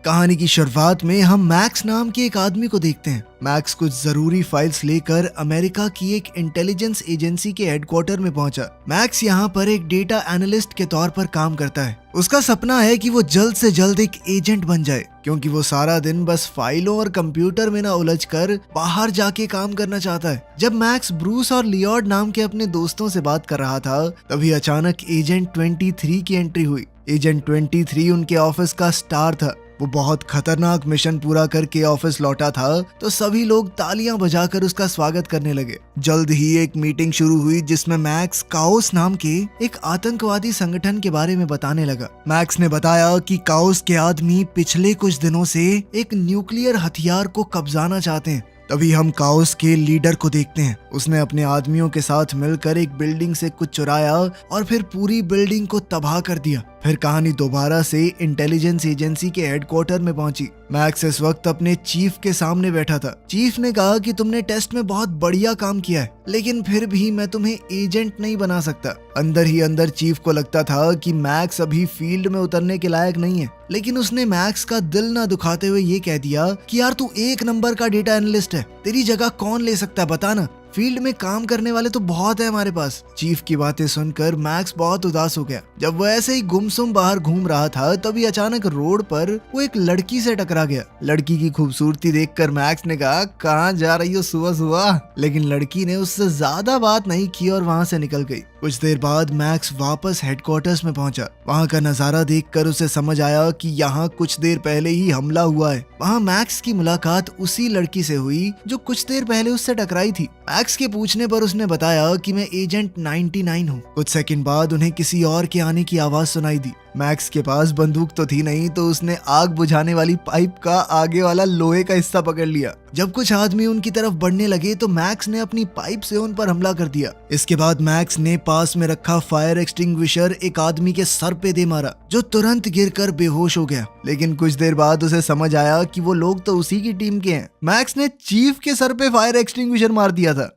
कहानी की शुरुआत में हम मैक्स नाम के एक आदमी को देखते हैं। मैक्स कुछ जरूरी फाइल्स लेकर अमेरिका की एक इंटेलिजेंस एजेंसी के हेडक्वार्टर में पहुंचा। मैक्स यहाँ पर एक डेटा एनालिस्ट के तौर पर काम करता है। उसका सपना है कि वो जल्द से जल्द एक एजेंट बन जाए, क्योंकि वो सारा दिन बस फाइलों और कंप्यूटर में ना उलझकर बाहर जाके काम करना चाहता है। जब मैक्स ब्रूस और लियोर्ड नाम के अपने दोस्तों से बात कर रहा था, तभी अचानक एजेंट 23 की एंट्री हुई। एजेंट 23 उनके ऑफिस का स्टार था। वो बहुत खतरनाक मिशन पूरा करके ऑफिस लौटा था, तो सभी लोग तालियां बजाकर उसका स्वागत करने लगे। जल्द ही एक मीटिंग शुरू हुई जिसमें मैक्स काओस नाम के एक आतंकवादी संगठन के बारे में बताने लगा। मैक्स ने बताया कि काओस के आदमी पिछले कुछ दिनों से एक न्यूक्लियर हथियार को कब्जाना चाहते हैं। तभी हम काओस के लीडर को देखते हैं। उसने अपने आदमियों के साथ मिलकर एक बिल्डिंग से कुछ चुराया और फिर पूरी बिल्डिंग को तबाह कर दिया। फिर कहानी दोबारा से इंटेलिजेंस एजेंसी के हेडक्वार्टर में पहुंची। मैक्स इस वक्त अपने चीफ के सामने बैठा था। चीफ ने कहा कि तुमने टेस्ट में बहुत बढ़िया काम किया है, लेकिन फिर भी मैं तुम्हें एजेंट नहीं बना सकता। अंदर ही अंदर चीफ को लगता था कि मैक्स अभी फील्ड में उतरने के लायक नहीं है, लेकिन उसने मैक्स का दिल ना दुखाते हुए ये कह दिया कि यार तू एक नंबर का डेटा एनालिस्ट है, तेरी जगह कौन ले सकता है बता ना, फील्ड में काम करने वाले तो बहुत है हमारे पास। चीफ की बातें सुनकर मैक्स बहुत उदास हो गया। जब वो ऐसे ही गुमसुम बाहर घूम रहा था, तभी अचानक रोड पर वो एक लड़की से टकरा गया। लड़की की खूबसूरती देखकर मैक्स ने कहा, कहाँ जा रही हो सुबह सुबह? लेकिन लड़की ने उससे ज्यादा बात नहीं की और वहाँ से निकल गई। कुछ देर बाद मैक्स वापस हेडक्वार्टर्स में पहुंचा। वहाँ का नजारा देखकर उसे समझ आया कि यहाँ कुछ देर पहले ही हमला हुआ है। वहाँ मैक्स की मुलाकात उसी लड़की से हुई जो कुछ देर पहले उससे टकराई थी। मैक्स के पूछने पर उसने बताया कि मैं एजेंट 99 हूँ। कुछ सेकंड बाद उन्हें किसी और के आने की आवाज सुनाई दी। मैक्स के पास बंदूक तो थी नहीं, तो उसने आग बुझाने वाली पाइप का आगे वाला लोहे का हिस्सा पकड़ लिया। जब कुछ आदमी उनकी तरफ बढ़ने लगे तो मैक्स ने अपनी पाइप से उन पर हमला कर दिया। इसके बाद मैक्स ने पास में रखा फायर एक्सटिंग्विशर एक आदमी के सर पे दे मारा, जो तुरंत गिरकर बेहोश हो गया। लेकिन कुछ देर बाद उसे समझ आया कि वो लोग तो उसी की टीम के हैं। मैक्स ने चीफ के सर पे फायर एक्सटिंग्विशर मार दिया था।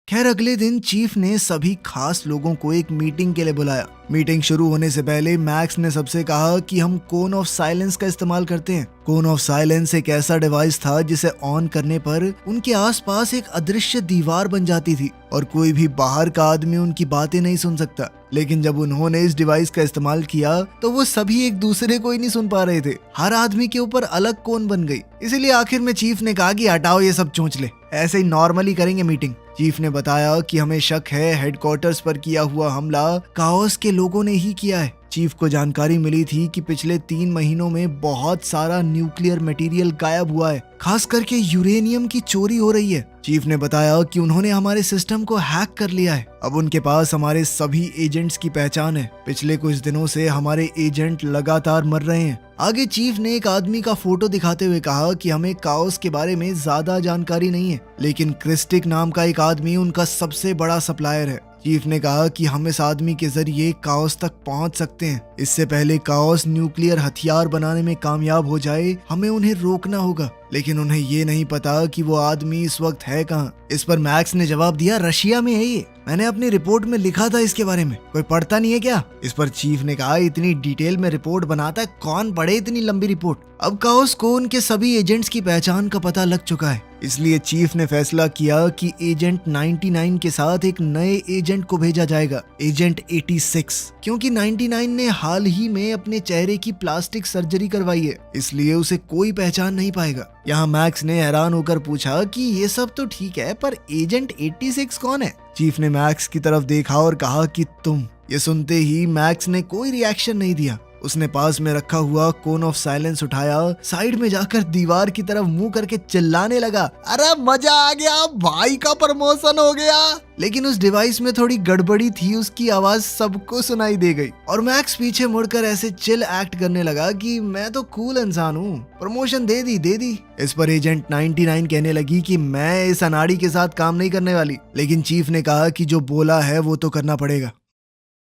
खैर, अगले दिन चीफ ने सभी खास लोगों को एक मीटिंग के लिए बुलाया। मीटिंग शुरू होने से पहले मैक्स ने सबसे कहा कि हम कोन ऑफ साइलेंस का इस्तेमाल करते हैं। कोन ऑफ साइलेंस एक ऐसा डिवाइस था जिसे ऑन करने पर उनके आसपास एक अदृश्य दीवार बन जाती थी और कोई भी बाहर का आदमी उनकी बातें नहीं सुन सकता। लेकिन जब उन्होंने इस डिवाइस का इस्तेमाल किया तो वो सभी एक दूसरे को ही नहीं सुन पा रहे थे। हर आदमी के ऊपर अलग कोन बन गई। इसीलिए आखिर में चीफ ने कहा कि हटाओ ये सब चोंचले, ऐसे ही नॉर्मली करेंगे मीटिंग। चीफ ने बताया कि हमें शक है हेडक्वार्टर्स पर किया हुआ हमला काओस के लोगों ने ही किया है। चीफ को जानकारी मिली थी कि पिछले 3 महीनों में बहुत सारा न्यूक्लियर मटेरियल गायब हुआ है, खास करके यूरेनियम की चोरी हो रही है। चीफ ने बताया कि उन्होंने हमारे सिस्टम को हैक कर लिया है। अब उनके पास हमारे सभी एजेंट्स की पहचान है। पिछले कुछ दिनों से हमारे एजेंट लगातार मर रहे हैं। आगे चीफ ने एक आदमी का फोटो दिखाते हुए कहा कि हमें काओस के बारे में ज्यादा जानकारी नहीं है, लेकिन क्रिस्टिक नाम का एक आदमी उनका सबसे बड़ा सप्लायर है। चीफ ने कहा कि हम इस आदमी के जरिए काओस तक पहुंच सकते हैं। इससे पहले काओस न्यूक्लियर हथियार बनाने में कामयाब हो जाए, हमें उन्हें रोकना होगा। लेकिन उन्हें ये नहीं पता कि वो आदमी इस वक्त है कहाँ। इस पर मैक्स ने जवाब दिया, रशिया में है ये, मैंने अपनी रिपोर्ट में लिखा था इसके बारे में, कोई पढ़ता नहीं है क्या? इस पर चीफ ने कहा, इतनी डिटेल में रिपोर्ट बनाता है कौन पढ़े इतनी लंबी रिपोर्ट। अब काओस को उनके सभी एजेंट्स की पहचान का पता लग चुका है, इसलिए चीफ ने फैसला किया कि एजेंट 99 के साथ एक नए एजेंट को भेजा जाएगा, एजेंट 86, क्योंकि 99 ने हाल ही में अपने चेहरे की प्लास्टिक सर्जरी करवाई है, इसलिए उसे कोई पहचान नहीं पाएगा। यहाँ मैक्स ने हैरान होकर पूछा कि ये सब तो ठीक है, पर एजेंट 86 कौन है? चीफ ने मैक्स की तरफ देखा और कहा कि तुम। ये सुनते ही मैक्स ने कोई रिएक्शन नहीं दिया। उसने पास में रखा हुआ कोन ऑफ साइलेंस उठाया, साइड में जाकर दीवार की तरफ मुंह करके चिल्लाने लगा, अरे मजा आ गया, भाई का प्रमोशन हो गया। लेकिन उस डिवाइस में थोड़ी गड़बड़ी थी, उसकी आवाज सबको सुनाई दे गई और मैक्स पीछे मुड़कर ऐसे चिल एक्ट करने लगा कि मैं तो कूल इंसान हूँ, प्रमोशन दे दी। इस पर एजेंट 99 कहने लगी कि मैं इस अनाड़ी के साथ काम नहीं करने वाली। लेकिन चीफ ने कहा कि जो बोला है वो तो करना पड़ेगा।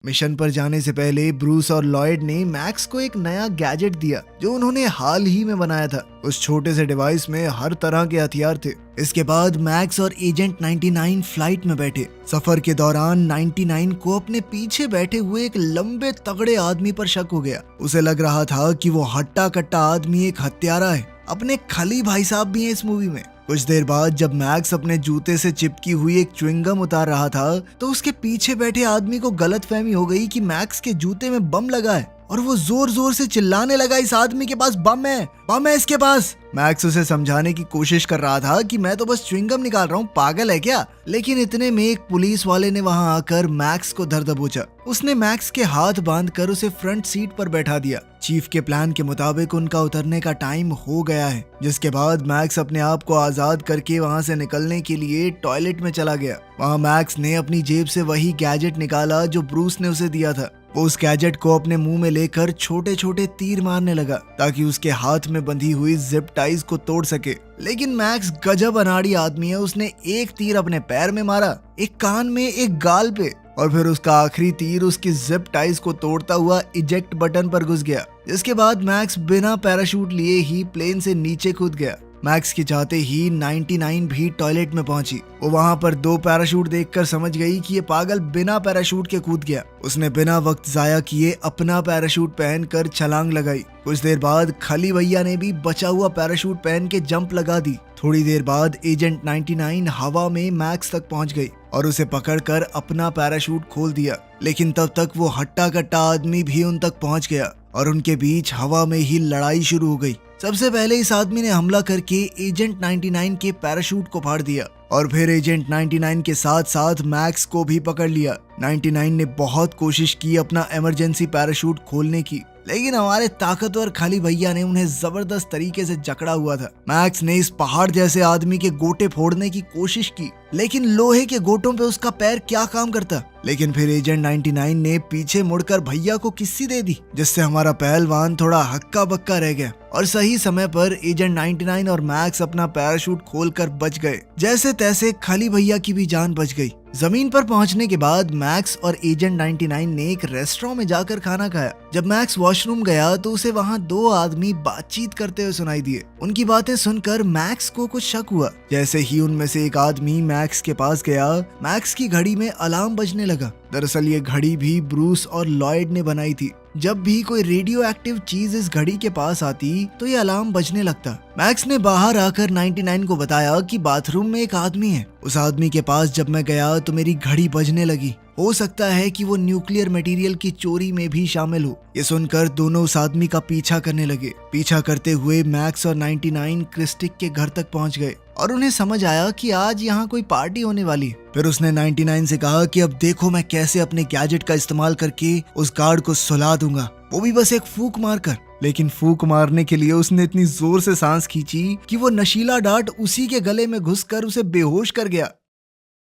मिशन पर जाने से पहले ब्रूस और लॉयड ने मैक्स को एक नया गैजेट दिया जो उन्होंने हाल ही में बनाया था। उस छोटे से डिवाइस में हर तरह के हथियार थे। इसके बाद मैक्स और एजेंट 99 फ्लाइट में बैठे। सफर के दौरान 99 को अपने पीछे बैठे हुए एक लंबे तगड़े आदमी पर शक हो गया। उसे लग रहा था कि वो हट्टा कट्टा आदमी एक हत्यारा है। अपने खली भाई साहब भी हैं इस मूवी में। कुछ देर बाद जब मैक्स अपने जूते से चिपकी हुई एक च्युइंगम उतार रहा था तो उसके पीछे बैठे आदमी को गलतफहमी हो गई कि मैक्स के जूते में बम लगा है और वो जोर जोर से चिल्लाने लगा, इस आदमी के पास बम है इसके पास। मैक्स उसे समझाने की कोशिश कर रहा था कि मैं तो बस च्युइंगम निकाल रहा हूँ, पागल है क्या। लेकिन इतने में एक पुलिस वाले ने वहाँ आकर मैक्स को धर दबोचा। उसने मैक्स के हाथ बांधकर उसे फ्रंट सीट पर बैठा दिया। चीफ के प्लान के मुताबिक उनका उतरने का टाइम हो गया है, जिसके बाद मैक्स अपने आप को आजाद करके वहाँ से निकलने के लिए टॉयलेट में चला गया। वहाँ मैक्स ने अपनी जेब से वही गैजेट निकाला जो ब्रूस ने उसे दिया था। वो उस गैजेट को अपने मुंह में लेकर छोटे छोटे तीर मारने लगा ताकि उसके हाथ में बंधी हुई जिप टाइज को तोड़ सके। लेकिन मैक्स गजब अनाड़ी आदमी है। उसने एक तीर अपने पैर में मारा, एक कान में, एक गाल पे, और फिर उसका आखिरी तीर उसकी जिप टाइज को तोड़ता हुआ इजेक्ट बटन पर घुस गया। जिसके बाद मैक्स बिना पैराशूट लिए ही प्लेन से नीचे कूद गया। मैक्स के चाहते ही 99 भी टॉयलेट में पहुंची। वो वहां पर 2 पैराशूट देखकर समझ गई कि ये पागल बिना पैराशूट के कूद गया। उसने बिना वक्त जाया किए अपना पैराशूट पहनकर छलांग लगाई। कुछ देर बाद खली भैया ने भी बचा हुआ पैराशूट पहन के जंप लगा दी। थोड़ी देर बाद एजेंट 99 हवा में मैक्स तक पहुंच गई और उसे पकड़कर अपना पैराशूट खोल दिया। लेकिन तब तक वो हट्टा कट्टा आदमी भी उन तक पहुंच गया और उनके बीच हवा में ही लड़ाई शुरू हो गई। सबसे पहले इस आदमी ने हमला करके एजेंट 99 के पैराशूट को फाड़ दिया और फिर एजेंट 99 के साथ साथ मैक्स को भी पकड़ लिया। 99 ने बहुत कोशिश की अपना इमरजेंसी पैराशूट खोलने की, लेकिन हमारे ताकतवर खली भैया ने उन्हें जबरदस्त तरीके से जकड़ा हुआ था। मैक्स ने इस पहाड़ जैसे आदमी के गोटे फोड़ने की कोशिश की, लेकिन लोहे के गोटों पे उसका पैर क्या काम करता। लेकिन फिर एजेंट 99 ने पीछे मुड़कर भैया को किस्सी दे दी, जिससे हमारा पहलवान थोड़ा हक्का बक्का रह गया और सही समय पर एजेंट 99 और मैक्स अपना पैराशूट खोलकर बच गए। जैसे तैसे खली भैया की भी जान बच गई। जमीन पर पहुंचने के बाद मैक्स और एजेंट 99 ने एक रेस्टोरेंट में जाकर खाना खाया। जब मैक्स वॉशरूम गया तो उसे वहां 2 आदमी बातचीत करते हुए सुनाई दिए। उनकी बातें सुनकर मैक्स को कुछ शक हुआ। जैसे ही उनमें से एक आदमी मैक्स के पास गया, मैक्स की घड़ी में अलार्म बजने लगा। दरअसल ये घड़ी भी ब्रूस और लॉयड ने बनाई थी। जब भी कोई रेडियो एक्टिव चीज इस घड़ी के पास आती तो ये अलार्म बजने लगता। मैक्स ने बाहर आकर 99 को बताया कि बाथरूम में एक आदमी है। उस आदमी के पास जब मैं गया तो मेरी घड़ी बजने लगी। हो सकता है कि वो न्यूक्लियर मटेरियल की चोरी में भी शामिल हो। ये सुनकर दोनों उस आदमी का पीछा करने लगे। पीछा करते हुए मैक्स और 99 क्रिस्टिक के घर तक पहुंच गए और उन्हें समझ आया कि आज यहाँ कोई पार्टी होने वाली है। फिर उसने 99 से कहा कि अब देखो मैं कैसे अपने गैजेट का इस्तेमाल करके उस गार्ड को सुला दूंगा, वो भी बस एक फूंक मारकर। लेकिन फूंक मारने के लिए उसने इतनी जोर से सांस खींची कि वो नशीला डार्ट उसी के गले में घुसकर उसे बेहोश कर गया।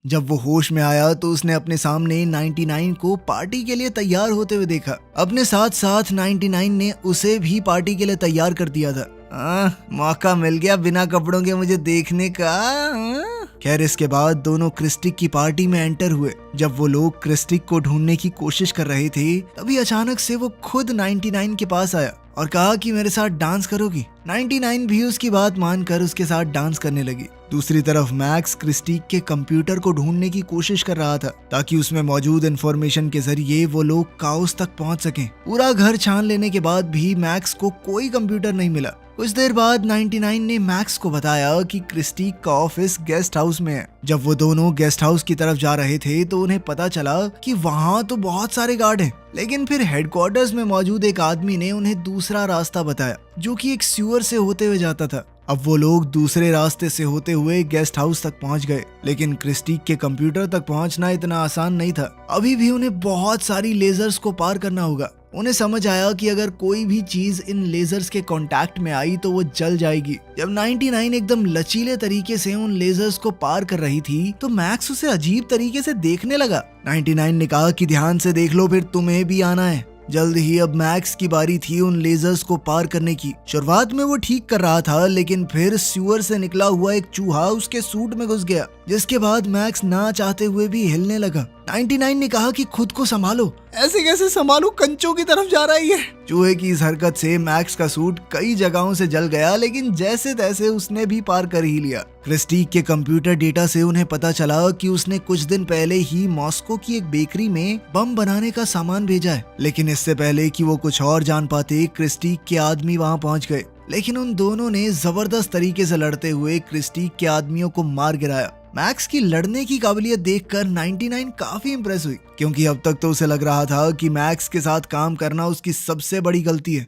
जब वो होश में आया तो उसने अपने सामने 99 को पार्टी के लिए तैयार होते हुए देखा। अपने साथ साथ 99 ने उसे भी पार्टी के लिए तैयार कर दिया था। मौका मिल गया बिना कपड़ों के मुझे देखने का। खैर इसके बाद दोनों क्रिस्टिक की पार्टी में एंटर हुए। जब वो लोग क्रिस्टिक को ढूंढने की कोशिश कर रहे थे तभी अचानक से वो खुद 99 के पास आया और कहा कि मेरे साथ डांस करोगी। 99 भी उसकी बात मानकर उसके साथ डांस करने लगी। दूसरी तरफ मैक्स क्रिस्टिक के कंप्यूटर को ढूंढने की कोशिश कर रहा था ताकि उसमें मौजूद इंफॉर्मेशन के जरिए वो लोग काउस तक पहुंच सकें। पूरा घर छान लेने के बाद भी मैक्स को कोई कंप्यूटर नहीं मिला। कुछ देर बाद 99 ने मैक्स को बताया कि क्रिस्टिक का ऑफिस गेस्ट हाउस में है। जब वो दोनों गेस्ट हाउस की तरफ जा रहे थे तो उन्हें पता चला कि वहाँ तो बहुत सारे गार्ड हैं। लेकिन फिर हेडक्वार्टर्स में मौजूद एक आदमी ने उन्हें दूसरा रास्ता बताया जो कि एक सीवर से होते हुए जाता था। अब वो लोग दूसरे रास्ते से होते हुए गेस्ट हाउस तक पहुंच गए, लेकिन क्रिस्टिक के कंप्यूटर तक पहुंचना इतना आसान नहीं था। अभी भी उन्हें बहुत सारी लेजर्स को पार करना होगा। उन्हें समझ आया कि अगर कोई भी चीज इन लेजर्स के कांटेक्ट में आई तो वो जल जाएगी। जब 99 एकदम लचीले तरीके से उन लेजर्स को पार कर रही थी तो मैक्स उसे अजीब तरीके से देखने लगा। 99 ने कहा कि ध्यान से देख लो, फिर तुम्हें भी आना है। जल्द ही अब मैक्स की बारी थी उन लेजर्स को पार करने की। शुरुआत में वो ठीक कर रहा था, लेकिन फिर सीवर से निकला हुआ एक चूहा उसके सूट में घुस गया, जिसके बाद मैक्स ना चाहते हुए भी हिलने लगा। 99 ने कहा कि खुद को संभालो। ऐसे कैसे संभालू, कंचों की तरफ जा रहा है ये। चूहे की इस हरकत से मैक्स का सूट कई जगहों से जल गया, लेकिन जैसे तैसे उसने भी पार कर ही लिया। क्रिस्टीक के कंप्यूटर डेटा से उन्हें पता चला कि उसने कुछ दिन पहले ही मॉस्को की एक बेकरी में बम बनाने का सामान भेजा है, लेकिन इससे पहले कि वो कुछ और जान पाते, क्रिस्टीक के आदमी वहां पहुंच गए। लेकिन उन दोनों ने जबरदस्त तरीके से लड़ते हुए क्रिस्टीक के आदमियों को मार गिराया। मैक्स की लड़ने की काबिलियत देखकर 99 काफी इंप्रेस हुई, क्योंकि अब तक तो उसे लग रहा था कि मैक्स के साथ काम करना उसकी सबसे बड़ी गलती है।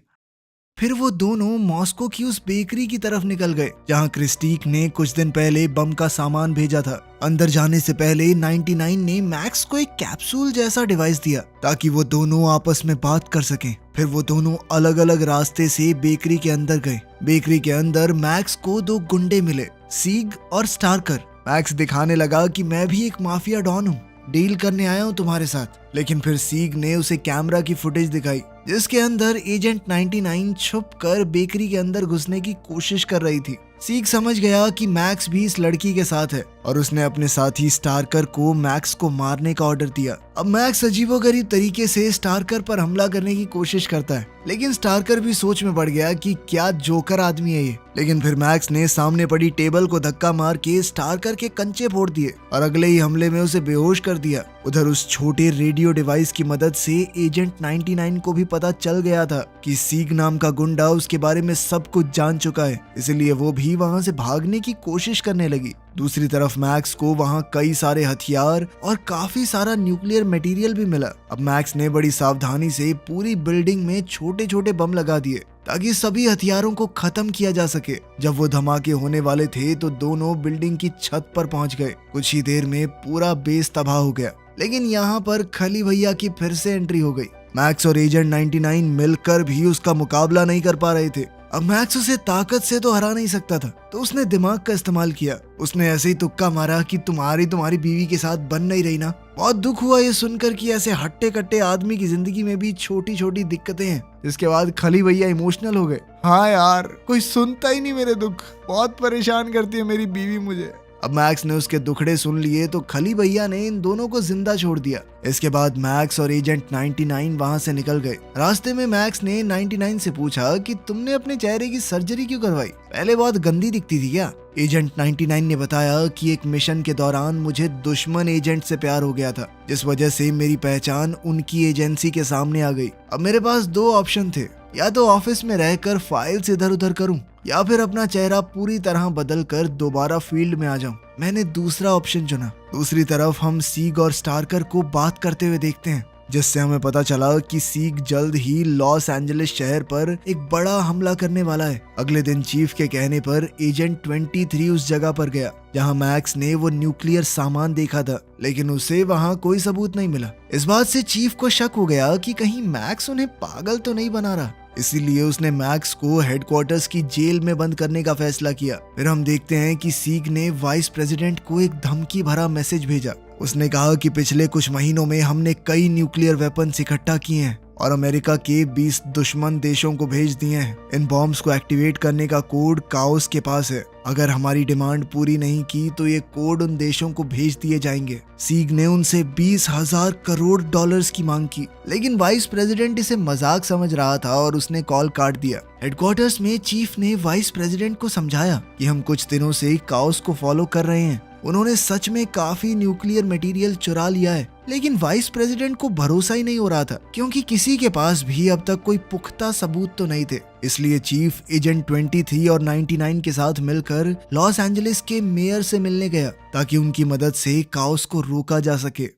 फिर वो दोनों मॉस्को की उस बेकरी की तरफ निकल गए जहां क्रिस्टीक ने कुछ दिन पहले बम का सामान भेजा था। अंदर जाने से पहले 99 ने मैक्स को एक कैप्सूल जैसा डिवाइस दिया ताकि वो दोनों आपस में बात कर सकें। फिर वो दोनों अलग अलग रास्ते से बेकरी के अंदर गए। बेकरी के अंदर मैक्स को दो गुंडे मिले, सीग और स्टारकर। मैक्स दिखाने लगा कि मैं भी एक माफिया डॉन हूँ, डील करने आया हूँ तुम्हारे साथ। लेकिन फिर सीग ने उसे कैमरा की फुटेज दिखाई जिसके अंदर एजेंट 99 छुपकर बेकरी के अंदर घुसने की कोशिश कर रही थी। सीग समझ गया कि मैक्स भी इस लड़की के साथ है और उसने अपने साथी स्टारकर को मैक्स को मारने का ऑर्डर दिया। अब मैक्स अजीबोगरीब तरीके से स्टारकर पर हमला करने की कोशिश करता है, लेकिन स्टारकर भी सोच में पड़ गया कि क्या जोकर आदमी है ये। लेकिन फिर मैक्स ने सामने पड़ी टेबल को धक्का मार के स्टारकर के कंचे फोड़ दिए और अगले ही हमले में उसे बेहोश कर दिया। उधर उस छोटे रेडियो डिवाइस की मदद से एजेंट 99 को भी पता चल गया था कि सीग नाम का गुंडा उसके बारे में सब कुछ जान चुका है, इसलिए वो भी वहां से भागने की कोशिश करने लगी। दूसरी तरफ मैक्स को वहां कई सारे हथियार और काफी सारा न्यूक्लियर मटेरियल भी मिला। अब मैक्स ने बड़ी सावधानी से पूरी बिल्डिंग में छोटे छोटे बम लगा दिए ताकि सभी हथियारों को खत्म किया जा सके। जब वो धमाके होने वाले थे तो दोनों बिल्डिंग की छत पर पहुंच गए। कुछ ही देर में पूरा बेस तबाह हो गया, लेकिन यहाँ पर खली भैया की फिर से एंट्री हो गई। मैक्स और एजेंट 99 मिलकर भी उसका मुकाबला नहीं कर पा रहे थे। अब मैक्स उसे ताकत से तो हरा नहीं सकता था, तो उसने दिमाग का इस्तेमाल किया। उसने ऐसे ही तुक्का मारा कि तुम्हारी बीवी के साथ बन नहीं रही ना। बहुत दुख हुआ ये सुनकर कि ऐसे हट्टे कट्टे आदमी की जिंदगी में भी छोटी छोटी दिक्कतें हैं। इसके बाद खली भैया इमोशनल हो गए। हाँ यार, कोई सुनता ही नहीं मेरे दुख, बहुत परेशान करती है मेरी बीवी मुझे। अब मैक्स ने उसके दुखड़े सुन लिए तो खली भैया ने इन दोनों को जिंदा छोड़ दिया। इसके बाद मैक्स और एजेंट 99 वहां से निकल गए। रास्ते में मैक्स ने 99 से पूछा कि तुमने अपने चेहरे की सर्जरी क्यों करवाई, पहले बहुत गंदी दिखती थी क्या? एजेंट 99 ने बताया कि एक मिशन के दौरान मुझे दुश्मन एजेंट से प्यार हो गया था, जिस वजह से मेरी पहचान उनकी एजेंसी के सामने आ गई। अब मेरे पास दो ऑप्शन थे, या तो ऑफिस में रहकर फाइल्स इधर उधर करूं या फिर अपना चेहरा पूरी तरह बदल कर दोबारा फील्ड में आ जाऊं। मैंने दूसरा ऑप्शन चुना। दूसरी तरफ हम सीग और स्टारकर को बात करते हुए देखते हैं, जिससे हमें पता चला कि सीग जल्द ही लॉस एंजलिस शहर पर एक बड़ा हमला करने वाला है। अगले दिन चीफ के कहने पर एजेंट 23 उस जगह पर गया जहां मैक्स ने वो न्यूक्लियर सामान देखा था, लेकिन उसे वहां कोई सबूत नहीं मिला। इस बात से चीफ को शक हो गया कि कहीं मैक्स उन्हें पागल तो नहीं बना रहा, इसीलिए उसने मैक्स को हेडक्वार्टर्स की जेल में बंद करने का फैसला किया। फिर हम देखते हैं कि सीग ने वाइस प्रेसिडेंट को एक धमकी भरा मैसेज भेजा। उसने कहा कि पिछले कुछ महीनों में हमने कई न्यूक्लियर वेपन्स इकट्ठा किए हैं और अमेरिका के 20 दुश्मन देशों को भेज दिए हैं। इन बॉम्ब्स को एक्टिवेट करने का कोड काओस के पास है। अगर हमारी डिमांड पूरी नहीं की तो ये कोड उन देशों को भेज दिए जाएंगे। सीग ने उनसे 20,000 करोड़ डॉलर्स की मांग की, लेकिन वाइस प्रेसिडेंट इसे मजाक समझ रहा था और उसने कॉल काट दिया। हेडक्वार्टर्स में चीफ ने वाइस प्रेसिडेंट को समझाया कि हम कुछ दिनों से काओस को फॉलो कर रहे हैं। उन्होंने सच में काफी न्यूक्लियर मटेरियल चुरा लिया है, लेकिन वाइस प्रेसिडेंट को भरोसा ही नहीं हो रहा था क्योंकि किसी के पास भी अब तक कोई पुख्ता सबूत तो नहीं थे। इसलिए चीफ एजेंट 23 और 99 के साथ मिलकर लॉस एंजलिस के मेयर से मिलने गया ताकि उनकी मदद से काओस को रोका जा सके।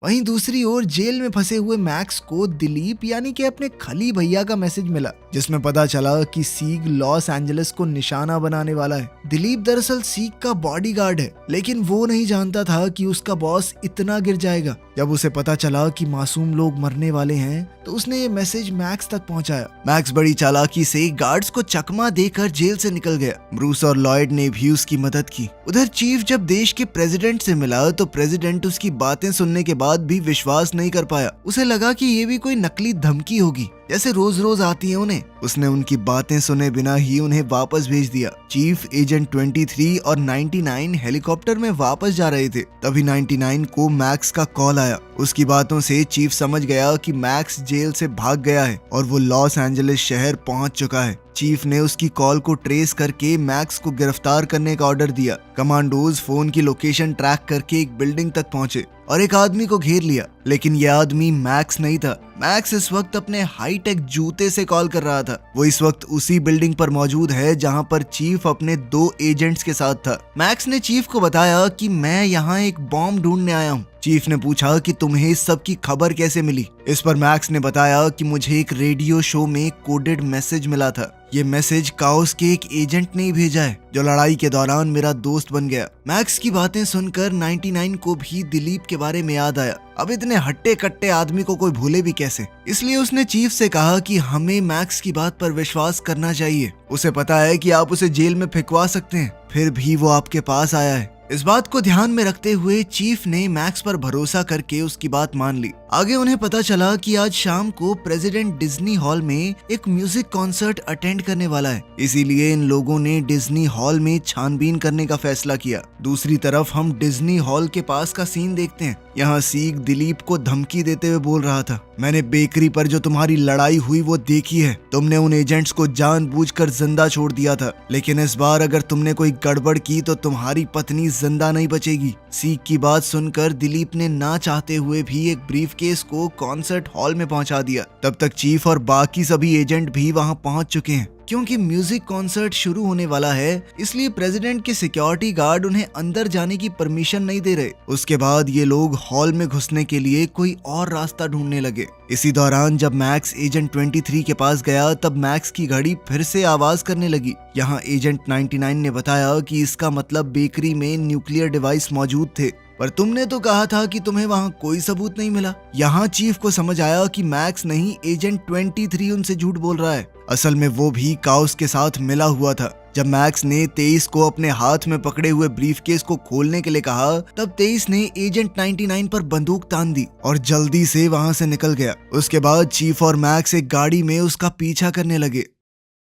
वहीं दूसरी ओर जेल में फंसे हुए मैक्स को दिलीप यानी कि अपने खली भैया का मैसेज मिला, जिसमें पता चला कि सीग लॉस एंजलिस को निशाना बनाने वाला है। दिलीप दरअसल सीग का बॉडीगार्ड है, लेकिन वो नहीं जानता था कि उसका बॉस इतना गिर जाएगा। जब उसे पता चला कि मासूम लोग मरने वाले हैं तो उसने ये मैसेज मैक्स तक पहुंचाया। मैक्स बड़ी चालाकी से गार्ड्स को चकमा देकर जेल से निकल गया। ब्रूस और लॉयड ने भी उसकी मदद की। उधर चीफ जब देश के प्रेसिडेंट से मिला तो प्रेसिडेंट उसकी बातें सुनने के बाद भी विश्वास नहीं कर पाया। उसे लगा कि ये भी कोई नकली धमकी होगी, जैसे रोज रोज आती है उन्हें। उसने उनकी बातें सुने बिना ही उन्हें वापस भेज दिया। चीफ, एजेंट 23 और 99 हेलीकॉप्टर में वापस जा रहे थे। तभी 99 को मैक्स का कॉल आया। उसकी बातों से चीफ समझ गया कि मैक्स जेल से भाग गया है और वो लॉस एंजलिस शहर पहुंच चुका है। चीफ ने उसकी कॉल को ट्रेस करके मैक्स को गिरफ्तार करने का ऑर्डर दिया। कमांडोज फोन की लोकेशन ट्रैक करके एक बिल्डिंग तक पहुंचे और एक आदमी को घेर लिया, लेकिन यह आदमी मैक्स नहीं था। मैक्स इस वक्त अपने हाईटेक जूते से कॉल कर रहा था। वो इस वक्त उसी बिल्डिंग पर मौजूद है जहां पर चीफ अपने 2 एजेंट्स के साथ था। मैक्स ने चीफ को बताया कि मैं यहाँ एक बॉम्ब ढूंढने आया हूँ। चीफ ने पूछा कि तुम्हें इस सब की खबर कैसे मिली। इस पर मैक्स ने बताया कि मुझे एक रेडियो शो में कोडेड मैसेज मिला था। ये मैसेज काओस के एक एजेंट ने ही भेजा है जो लड़ाई के दौरान मेरा दोस्त बन गया। मैक्स की बातें सुनकर 99 को भी दिलीप के बारे में याद आया। अब इतने हट्टे कट्टे आदमी को कोई भूले भी कैसे। इसलिए उसने चीफ से कहा कि हमें मैक्स की बात पर विश्वास करना चाहिए। उसे पता है कि आप उसे जेल में फेंकवा सकते हैं, फिर भी वो आपके पास आया है। इस बात को ध्यान में रखते हुए चीफ ने मैक्स पर भरोसा करके उसकी बात मान ली। आगे उन्हें पता चला कि आज शाम को प्रेसिडेंट डिज्नी हॉल में एक म्यूजिक कॉन्सर्ट अटेंड करने वाला है, इसीलिए इन लोगों ने डिज्नी हॉल में छानबीन करने का फैसला किया। दूसरी तरफ हम डिज्नी हॉल के पास का सीन देखते हैं। यहाँ सीग दिलीप को धमकी देते हुए बोल रहा था, मैंने बेकरी पर जो तुम्हारी लड़ाई हुई वो देखी है। तुमने उन एजेंट्स को जानबूझकर जिंदा छोड़ दिया था, लेकिन इस बार अगर तुमने कोई गड़बड़ की तो तुम्हारी पत्नी जिंदा नहीं बचेगी। सीग की बात सुनकर दिलीप ने ना चाहते हुए भी एक ब्रीफकेस को कॉन्सर्ट हॉल में पहुंचा दिया। तब तक चीफ और बाकी सभी एजेंट भी वहां पहुंच चुके हैं। क्योंकि म्यूजिक कॉन्सर्ट शुरू होने वाला है, इसलिए प्रेसिडेंट के सिक्योरिटी गार्ड उन्हें अंदर जाने की परमिशन नहीं दे रहे। उसके बाद ये लोग हॉल में घुसने के लिए कोई और रास्ता ढूंढने लगे। इसी दौरान जब मैक्स एजेंट 23 के पास गया, तब मैक्स की घड़ी फिर से आवाज करने लगी। यहाँ एजेंट 99 ने बताया कि इसका मतलब बेकरी में न्यूक्लियर डिवाइस मौजूद थे, पर तुमने तो कहा था कि तुम्हें वहाँ कोई सबूत नहीं मिला। यहाँ चीफ को समझ आया कि मैक्स नहीं, एजेंट 23 उनसे झूठ बोल रहा है। असल में वो भी काओस के साथ मिला हुआ था। जब मैक्स ने 23 को अपने हाथ में पकड़े हुए ब्रीफकेस को खोलने के लिए कहा, तब 23 ने एजेंट 99 पर बंदूक तान दी और जल्दी से वहां से निकल गया। उसके बाद चीफ और मैक्स एक गाड़ी में उसका पीछा करने लगे।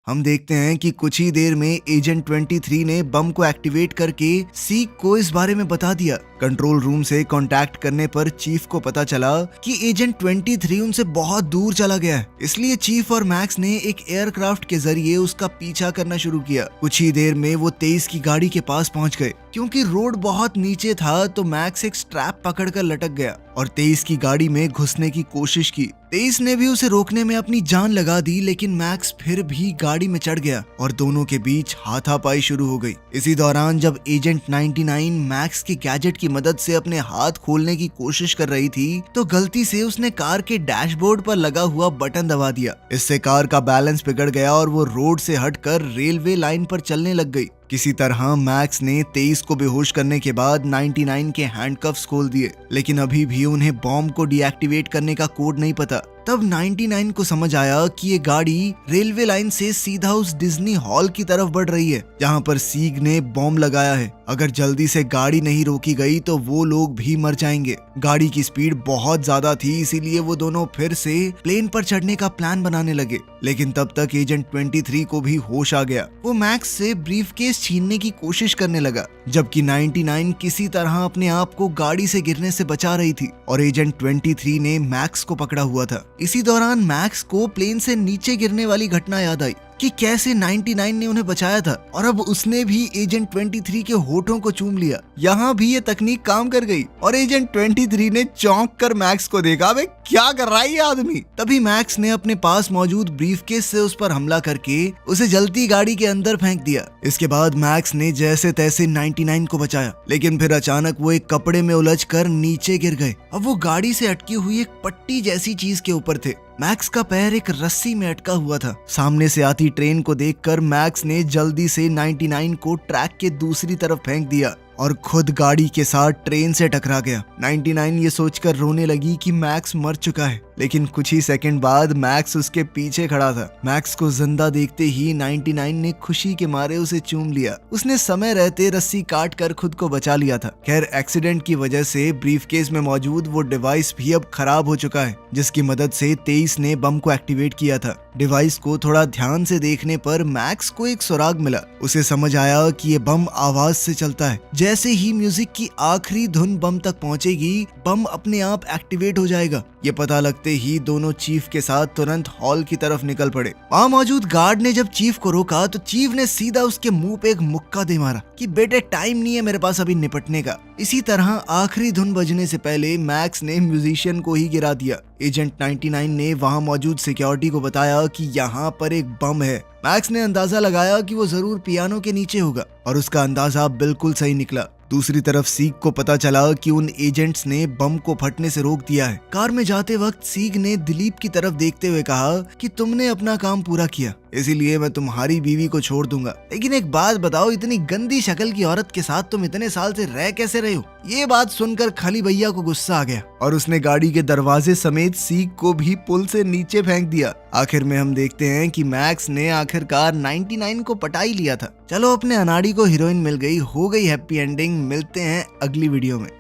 हम देखते हैं कि कुछ ही देर में एजेंट 23 ने बम को एक्टिवेट करके सीक को इस बारे में बता दिया। कंट्रोल रूम से कांटेक्ट करने पर चीफ को पता चला कि एजेंट 23 उनसे बहुत दूर चला गया है। इसलिए चीफ और मैक्स ने एक एयरक्राफ्ट के जरिए उसका पीछा करना शुरू किया। कुछ ही देर में वो 23 की गाड़ी के पास पहुंच गए। क्योंकि रोड बहुत नीचे था तो मैक्स एक स्ट्रैप पकड़कर लटक गया और 23 की गाड़ी में घुसने की कोशिश की। 23 ने भी उसे रोकने में अपनी जान लगा दी, लेकिन मैक्स फिर भी गाड़ी में चढ़ गया और दोनों के बीच हाथापाई शुरू हो गई। इसी दौरान जब एजेंट 99 मैक्स के गैजेट की मदद से अपने हाथ खोलने की कोशिश कर रही थी, तो गलती से उसने कार के डैशबोर्ड पर लगा हुआ बटन दबा दिया। इससे कार का बैलेंस बिगड़ गया और वो रोड से हटकर रेलवे लाइन पर चलने लग गई। किसी तरह मैक्स ने 23 को बेहोश करने के बाद 99 के हैंडकफ्स खोल दिए, लेकिन अभी भी उन्हें बॉम्ब को डीएक्टिवेट करने का कोड नहीं पता। तब 99 को समझ आया कि ये गाड़ी रेलवे लाइन से सीधा उस डिज्नी हॉल की तरफ बढ़ रही है जहां पर सीग ने बॉम्ब लगाया है। अगर जल्दी से गाड़ी नहीं रोकी गई तो वो लोग भी मर जाएंगे। गाड़ी की स्पीड बहुत ज्यादा थी, इसीलिए वो दोनों फिर से प्लेन पर चढ़ने का प्लान बनाने लगे। लेकिन तब तक एजेंट 23 को भी होश आ गया। वो मैक्स से ब्रीफकेस छीनने की कोशिश करने लगा, जबकि 99 किसी तरह अपने आप को गाड़ी से गिरने से बचा रही थी और एजेंट 23 ने मैक्स को पकड़ा हुआ था। इसी दौरान मैक्स को प्लेन से नीचे गिरने वाली घटना याद आई कि कैसे 99 ने उन्हें बचाया था और अब उसने भी एजेंट 23 के होठों को चूम लिया। यहाँ भी ये तकनीक काम कर गई और एजेंट 23 ने चौंक कर मैक्स को देखा, बे क्या कर रहा है ये आदमी। तभी मैक्स ने अपने पास मौजूद ब्रीफकेस से उस पर हमला करके उसे जलती गाड़ी के अंदर फेंक दिया। इसके बाद मैक्स ने जैसे तैसे 99 को बचाया, लेकिन फिर अचानक वो एक कपड़े में उलझ कर नीचे गिर गए। अब वो गाड़ी से अटकी हुई एक पट्टी जैसी चीज के ऊपर थे। मैक्स का पैर एक रस्सी में अटका हुआ था। सामने से आती ट्रेन को देखकर मैक्स ने जल्दी से 99 को ट्रैक के दूसरी तरफ फेंक दिया और खुद गाड़ी के साथ ट्रेन से टकरा गया। 99 ये सोचकर रोने लगी कि मैक्स मर चुका है, लेकिन कुछ ही सेकंड बाद मैक्स उसके पीछे खड़ा था। मैक्स को जिंदा देखते ही 99 ने खुशी के मारे उसे चूम लिया। उसने समय रहते रस्सी काट कर खुद को बचा लिया था। खैर, एक्सीडेंट की वजह से ब्रीफकेस में मौजूद वो डिवाइस भी अब खराब हो चुका है, जिसकी मदद से 23 ने बम को एक्टिवेट किया था। डिवाइस को थोड़ा ध्यान से देखने पर मैक्स को एक सुराग मिला। उसे समझ आया कि ये बम आवाज से चलता है। जैसे ही म्यूजिक की आखिरी धुन बम तक पहुंचेगी, बम अपने आप एक्टिवेट हो जाएगा। ये पता लगते ही दोनों चीफ के साथ तुरंत हॉल की तरफ निकल पड़े। वहाँ मौजूद गार्ड ने जब चीफ को रोका तो चीफ ने सीधा उसके मुंह पे एक मुक्का दे मारा कि बेटे, टाइम नहीं है मेरे पास अभी निपटने का। इसी तरह आखिरी धुन बजने से पहले मैक्स ने म्यूजिशियन को ही गिरा दिया। एजेंट 99 ने वहाँ मौजूद सिक्योरिटी को बताया कि यहाँ पर एक बम है। मैक्स ने अंदाजा लगाया कि वो जरूर पियानो के नीचे होगा, और उसका अंदाजा बिल्कुल सही निकला। दूसरी तरफ सीग को पता चला कि उन एजेंट्स ने बम को फटने से रोक दिया है। कार में जाते वक्त सीग ने दिलीप की तरफ देखते हुए कहा कि तुमने अपना काम पूरा किया, इसीलिए मैं तुम्हारी बीवी को छोड़ दूंगा। लेकिन एक बात बताओ, इतनी गंदी शक्ल की औरत के साथ तुम इतने साल से रह कैसे रहे हो? ये बात सुनकर खली भैया को गुस्सा आ गया और उसने गाड़ी के दरवाजे समेत सीग को भी पुल से नीचे फेंक दिया। आखिर में हम देखते हैं कि मैक्स ने आखिरकार 99 को पटा ही लिया था। चलो, अपने अनाड़ी को हीरोइन मिल गई, हो गई हैप्पी एंडिंग। मिलते हैं अगली वीडियो में।